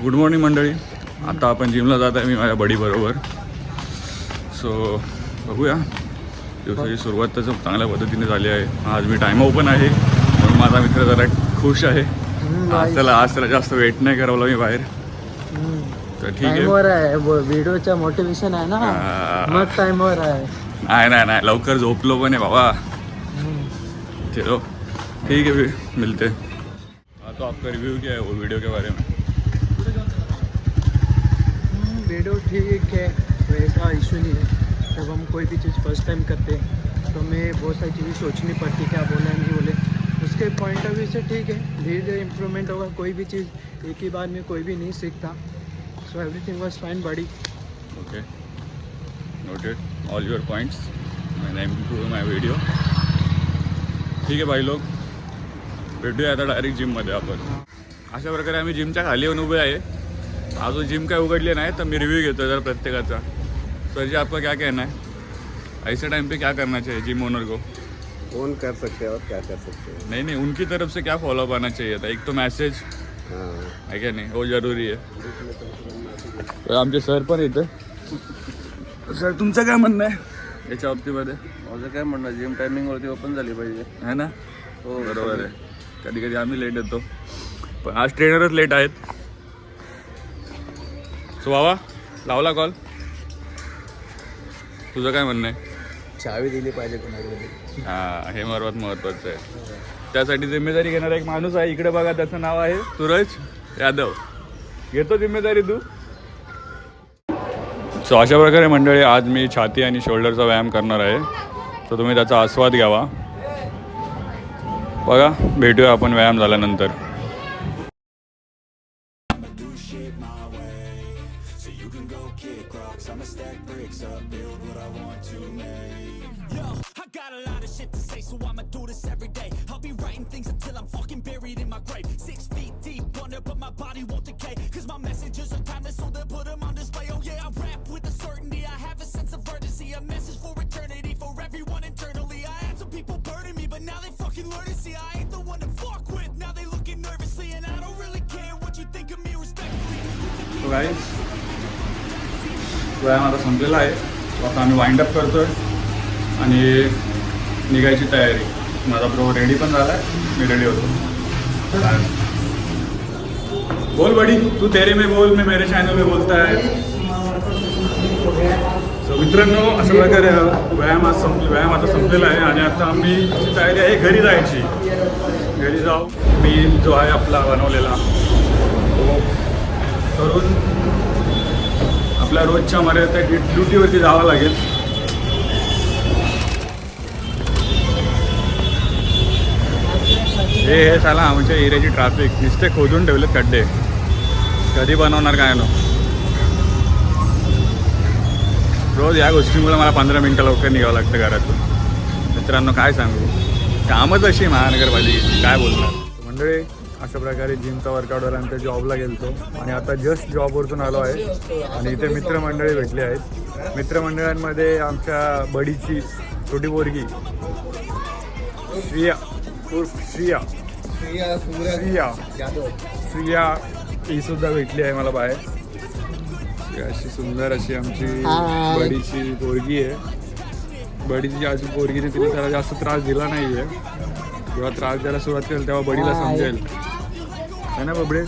Good morning मंडळी. आता आपण जिमला जात आहे मी माझ्या बडीबरोबर. सो बघूया, दिवसाची सुरुवात तर चांगल्या पद्धतीने झाली आहे. आज मी टाईम ओपन आहे म्हणून माझा मित्र जरा खुश आहे. आज त्याला जास्त वेट नाही करावं मी बाहेर. तर ठीक आहे, व्हिडिओचा मोटिवेशन आहे ना, मग टाइमवर आहे. नाही लवकर झोपलो पण आहे बाबा. चलो ठीक है, फिर मिलते हैं. तो आपका रिव्यू क्या है वो वीडियो के बारे में? वीडियो ठीक है, वैसा इशू नहीं है. जब हम कोई भी चीज़ फर्स्ट टाइम करते हैं तो हमें बहुत सारी चीज़ें सोचनी पड़ती क्या बोले नहीं बोले. उसके पॉइंट ऑफ व्यू से ठीक है, धीरे धीरे इम्प्रूवमेंट होगा. कोई भी चीज़ एक ही बार में कोई भी नहीं सीखता. सो एवरीथिंग वाज fine body. Okay, noted all your points Maine improve my video. ठीक आहे भाई लोग, भेटूया आता डायरेक्ट जिममध्ये आपण. अशा प्रकारे आम्ही जिमच्या खाली येऊन उभे आहे. अजून जिम काय उघडली नाही तर मी रिव्ह्यू घेतो जरा प्रत्येकाचा. सर जी आपका क्या कहना है, ऐसे टाइम पे क्या करना चाहिए जिम ओनर को? फोन कर सकते हैं और क्या कर सकते हैं. नहीं उनकी तरफ से क्या फॉलोअप आना चाहिए था. एक तो मैसेज है क्या नहीं, वो जरूरी है. तर आमचे सर पण येतं. सर तुमचं काय म्हणणं आहे याच्या बाबतीमध्ये? माझं काय म्हणणं, जिम टायमिंगवरती ओपन झाली पाहिजे. है ना? हो बरोबर आहे. कधी कधी आम्ही लेट येतो पण आज ट्रेनरच लेट आहेत. सो बाबा लावला कॉल, तुझं काय म्हणणं आहे? चावी दिली पाहिजे कोणाकडे. हां, हे महत्त्वाचं आहे. त्यासाठी जिम्मेदारी घेणारा एक माणूस आहे इकडे बघा, त्याचं नाव आहे सूरज यादव. घेतो जिम्मेदारी तू. सो अशा प्रकारे मंडळी आज मी छाती आणि शोल्डरचा व्यायाम करणार आहे. तर तुम्ही त्याचा आस्वाद घ्यावा. बघा, भेटूया आपण व्यायाम झाल्यानंतर. Got a lot of shit to say, so I'ma do this every day. I'll be writing things until I'm fucking buried in my grave. 6 feet deep under, but my body won't decay. Cause my messages are timeless, so they'll put them on display. Oh yeah, I rap with a certainty, I have a sense of urgency. A message for eternity, for everyone internally. I had some people burning me, but now they fucking learn to see I ain't the one to fuck with. Now they looking nervously, and I don't really care what you think of me respectfully. तो guys व्यायाम आता संपलेला आहे. आता आम्ही wind up करतोय आणि निघायची तयारी. माझा प्रो रेडी पण झाला आहे, मी रेडी होतो. बोल बडी, तू तेरे में बोल, मैं मेरे चॅनल में बोलता है. सो मित्रांनो, अशा प्रकारे व्यायाम आता संपलेला आहे आणि आता आम्ही तयारी आहे घरी जायची. घरी जाऊ, मी जो आहे आपला बनवलेला तो करून आपल्या रोजच्या मर्यादा ड्युटीवरती जावं लागेल. हे साला आमच्या एरियाची ट्रॅफिक नुसते खोदून ठेवलेत खड्डे. कधी बनवणार काय नो. रोज या गोष्टीमुळे मला 15 मिनटं लवकर निघावं लागतं घरातून. मित्रांनो काय सांगू, कामच अशी महानगरपालिकेची, काय बोलणार. मंडळी अशा प्रकारे जिमचा वर्कआउट झाल्यानंतर जॉबला गेलतो आणि आता जस्ट जॉबवरतून आलो आहे आणि इथे मित्रमंडळी भेटली आहेत. मित्रमंडळांमध्ये आमच्या बडीची छोटी पोरगी श्रिया ही सुद्धा भेटली आहे मला बाहेर. अशी सुंदर अशी आमची बडीची पोरगी आहे. बडीची अशी पोरगीने तिने त्याला जास्त त्रास दिला नाही आहे. जेव्हा त्रास द्यायला सुरुवात केली तेव्हा बडीला समजेल, है ना बबडे?